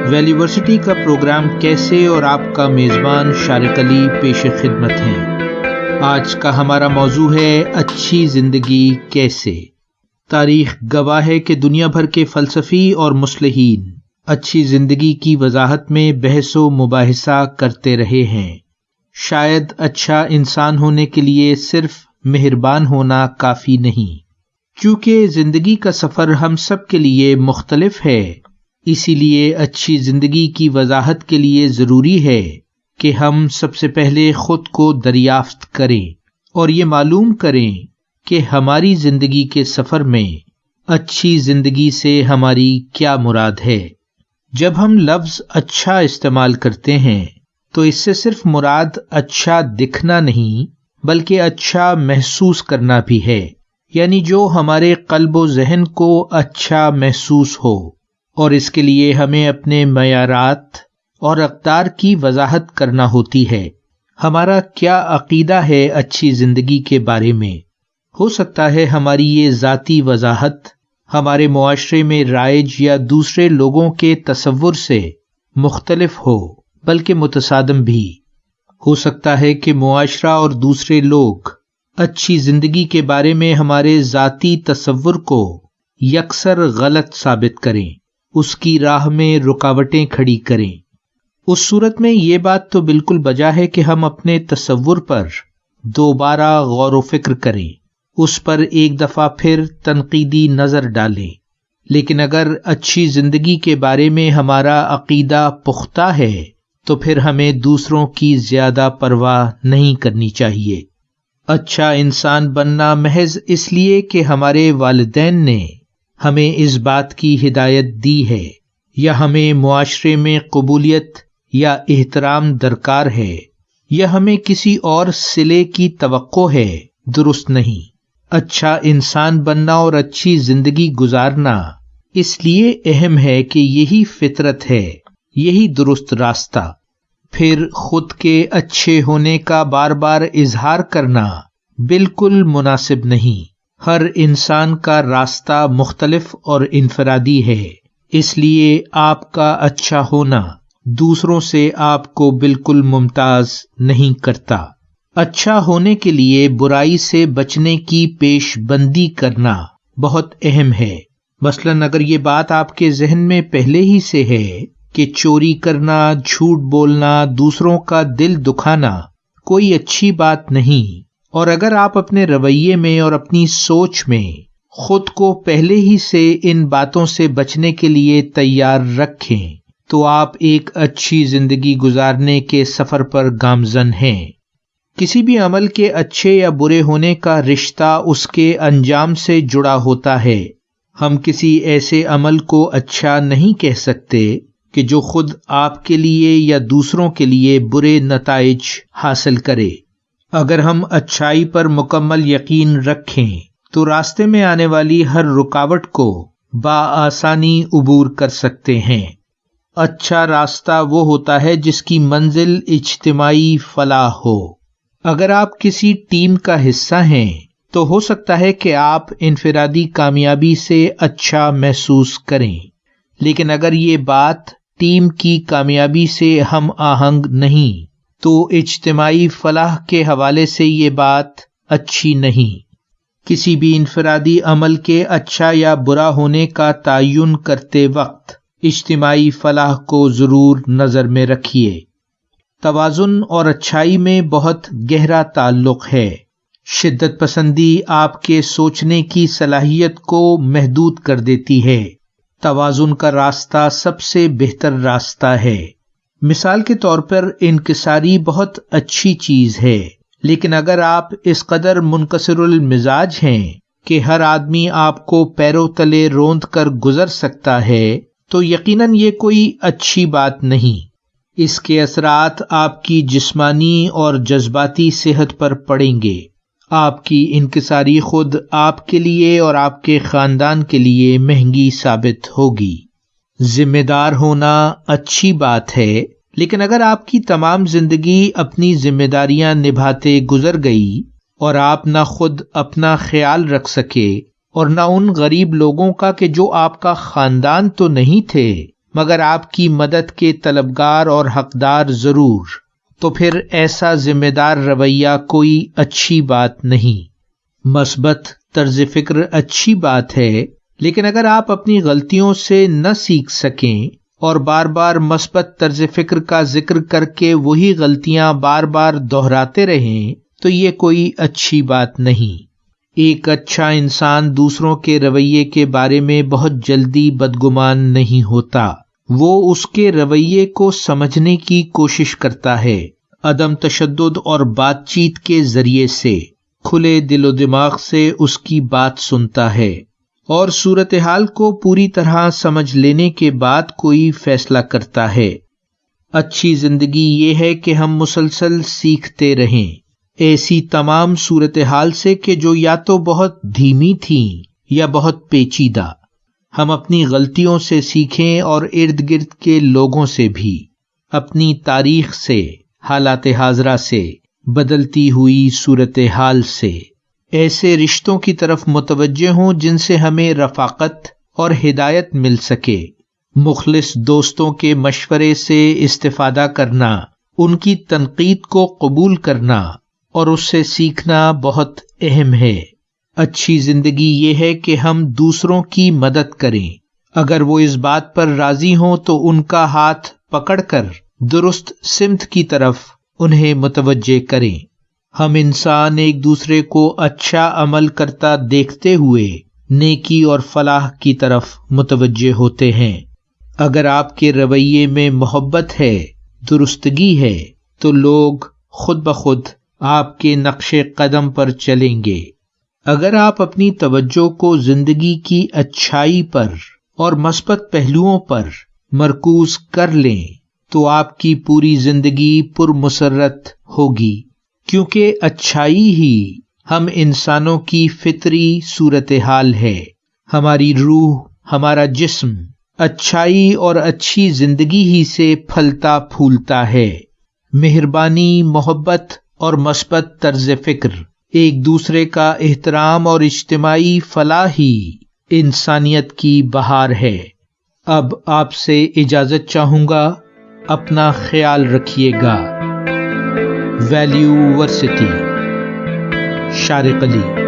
ویلیورسٹی کا پروگرام کیسے اور آپ کا میزبان شارق علی پیش خدمت ہیں۔ آج کا ہمارا موضوع ہے اچھی زندگی کیسے۔ تاریخ گواہ ہے کہ دنیا بھر کے فلسفی اور مصلحین اچھی زندگی کی وضاحت میں بحث و مباحثہ کرتے رہے ہیں۔ شاید اچھا انسان ہونے کے لیے صرف مہربان ہونا کافی نہیں، کیونکہ زندگی کا سفر ہم سب کے لیے مختلف ہے۔ اسی لیے اچھی زندگی کی وضاحت کے لیے ضروری ہے کہ ہم سب سے پہلے خود کو دریافت کریں اور یہ معلوم کریں کہ ہماری زندگی کے سفر میں اچھی زندگی سے ہماری کیا مراد ہے۔ جب ہم لفظ اچھا استعمال کرتے ہیں تو اس سے صرف مراد اچھا دکھنا نہیں بلکہ اچھا محسوس کرنا بھی ہے، یعنی جو ہمارے قلب و ذہن کو اچھا محسوس ہو، اور اس کے لیے ہمیں اپنے معیارات اور اقدار کی وضاحت کرنا ہوتی ہے۔ ہمارا کیا عقیدہ ہے اچھی زندگی کے بارے میں؟ ہو سکتا ہے ہماری یہ ذاتی وضاحت ہمارے معاشرے میں رائج یا دوسرے لوگوں کے تصور سے مختلف ہو، بلکہ متصادم بھی۔ ہو سکتا ہے کہ معاشرہ اور دوسرے لوگ اچھی زندگی کے بارے میں ہمارے ذاتی تصور کو یکسر غلط ثابت کریں، اس کی راہ میں رکاوٹیں کھڑی کریں۔ اس صورت میں یہ بات تو بالکل بجا ہے کہ ہم اپنے تصور پر دوبارہ غور و فکر کریں، اس پر ایک دفعہ پھر تنقیدی نظر ڈالیں۔ لیکن اگر اچھی زندگی کے بارے میں ہمارا عقیدہ پختہ ہے تو پھر ہمیں دوسروں کی زیادہ پرواہ نہیں کرنی چاہیے۔ اچھا انسان بننا محض اس لیے کہ ہمارے والدین نے ہمیں اس بات کی ہدایت دی ہے یا ہمیں معاشرے میں قبولیت یا احترام درکار ہے یا ہمیں کسی اور صلے کی توقع ہے، درست نہیں۔ اچھا انسان بننا اور اچھی زندگی گزارنا اس لیے اہم ہے کہ یہی فطرت ہے، یہی درست راستہ۔ پھر خود کے اچھے ہونے کا بار بار اظہار کرنا بالکل مناسب نہیں۔ ہر انسان کا راستہ مختلف اور انفرادی ہے، اس لیے آپ کا اچھا ہونا دوسروں سے آپ کو بالکل ممتاز نہیں کرتا۔ اچھا ہونے کے لیے برائی سے بچنے کی پیش بندی کرنا بہت اہم ہے۔ مثلاً اگر یہ بات آپ کے ذہن میں پہلے ہی سے ہے کہ چوری کرنا، جھوٹ بولنا، دوسروں کا دل دکھانا کوئی اچھی بات نہیں، اور اگر آپ اپنے رویے میں اور اپنی سوچ میں خود کو پہلے ہی سے ان باتوں سے بچنے کے لیے تیار رکھیں تو آپ ایک اچھی زندگی گزارنے کے سفر پر گامزن ہیں۔ کسی بھی عمل کے اچھے یا برے ہونے کا رشتہ اس کے انجام سے جڑا ہوتا ہے۔ ہم کسی ایسے عمل کو اچھا نہیں کہہ سکتے کہ جو خود آپ کے لیے یا دوسروں کے لیے برے نتائج حاصل کرے۔ اگر ہم اچھائی پر مکمل یقین رکھیں تو راستے میں آنے والی ہر رکاوٹ کو بآسانی عبور کر سکتے ہیں۔ اچھا راستہ وہ ہوتا ہے جس کی منزل اجتماعی فلاح ہو۔ اگر آپ کسی ٹیم کا حصہ ہیں تو ہو سکتا ہے کہ آپ انفرادی کامیابی سے اچھا محسوس کریں، لیکن اگر یہ بات ٹیم کی کامیابی سے ہم آہنگ نہیں تو اجتماعی فلاح کے حوالے سے یہ بات اچھی نہیں۔ کسی بھی انفرادی عمل کے اچھا یا برا ہونے کا تعین کرتے وقت اجتماعی فلاح کو ضرور نظر میں رکھیے۔ توازن اور اچھائی میں بہت گہرا تعلق ہے۔ شدت پسندی آپ کے سوچنے کی صلاحیت کو محدود کر دیتی ہے۔ توازن کا راستہ سب سے بہتر راستہ ہے۔ مثال کے طور پر انکساری بہت اچھی چیز ہے، لیکن اگر آپ اس قدر منکسر المزاج ہیں کہ ہر آدمی آپ کو پیروں تلے روند کر گزر سکتا ہے تو یقیناً یہ کوئی اچھی بات نہیں۔ اس کے اثرات آپ کی جسمانی اور جذباتی صحت پر پڑیں گے۔ آپ کی انکساری خود آپ کے لیے اور آپ کے خاندان کے لیے مہنگی ثابت ہوگی۔ ذمہ دار ہونا اچھی بات ہے، لیکن اگر آپ کی تمام زندگی اپنی ذمہ داریاں نبھاتے گزر گئی اور آپ نہ خود اپنا خیال رکھ سکے اور نہ ان غریب لوگوں کا کہ جو آپ کا خاندان تو نہیں تھے مگر آپ کی مدد کے طلبگار اور حقدار ضرور، تو پھر ایسا ذمہ دار رویہ کوئی اچھی بات نہیں۔ مثبت طرز فکر اچھی بات ہے، لیکن اگر آپ اپنی غلطیوں سے نہ سیکھ سکیں اور بار بار مثبت طرز فکر کا ذکر کر کے وہی غلطیاں بار بار دہراتے رہیں تو یہ کوئی اچھی بات نہیں۔ ایک اچھا انسان دوسروں کے رویے کے بارے میں بہت جلدی بدگمان نہیں ہوتا، وہ اس کے رویے کو سمجھنے کی کوشش کرتا ہے، عدم تشدد اور بات چیت کے ذریعے سے کھلے دل و دماغ سے اس کی بات سنتا ہے، اور صورتحال کو پوری طرح سمجھ لینے کے بعد کوئی فیصلہ کرتا ہے۔ اچھی زندگی یہ ہے کہ ہم مسلسل سیکھتے رہیں، ایسی تمام صورتحال سے کہ جو یا تو بہت دھیمی تھیں یا بہت پیچیدہ۔ ہم اپنی غلطیوں سے سیکھیں اور ارد گرد کے لوگوں سے بھی، اپنی تاریخ سے، حالات حاضرہ سے، بدلتی ہوئی صورتحال سے، ایسے رشتوں کی طرف متوجہ ہوں جن سے ہمیں رفاقت اور ہدایت مل سکے۔ مخلص دوستوں کے مشورے سے استفادہ کرنا، ان کی تنقید کو قبول کرنا اور اس سے سیکھنا بہت اہم ہے۔ اچھی زندگی یہ ہے کہ ہم دوسروں کی مدد کریں، اگر وہ اس بات پر راضی ہوں تو ان کا ہاتھ پکڑ کر درست سمت کی طرف انہیں متوجہ کریں۔ ہم انسان ایک دوسرے کو اچھا عمل کرتا دیکھتے ہوئے نیکی اور فلاح کی طرف متوجہ ہوتے ہیں۔ اگر آپ کے رویے میں محبت ہے، درستگی ہے، تو لوگ خود بخود آپ کے نقش قدم پر چلیں گے۔ اگر آپ اپنی توجہ کو زندگی کی اچھائی پر اور مثبت پہلوؤں پر مرکوز کر لیں تو آپ کی پوری زندگی پرمسرت ہوگی، کیونکہ اچھائی ہی ہم انسانوں کی فطری صورتحال ہے۔ ہماری روح، ہمارا جسم اچھائی اور اچھی زندگی ہی سے پھلتا پھولتا ہے۔ مہربانی، محبت اور مثبت طرز فکر، ایک دوسرے کا احترام اور اجتماعی فلاح ہی انسانیت کی بہار ہے۔ اب آپ سے اجازت چاہوں گا، اپنا خیال رکھیے گا۔ ویلیو ورسٹی، شارق علی۔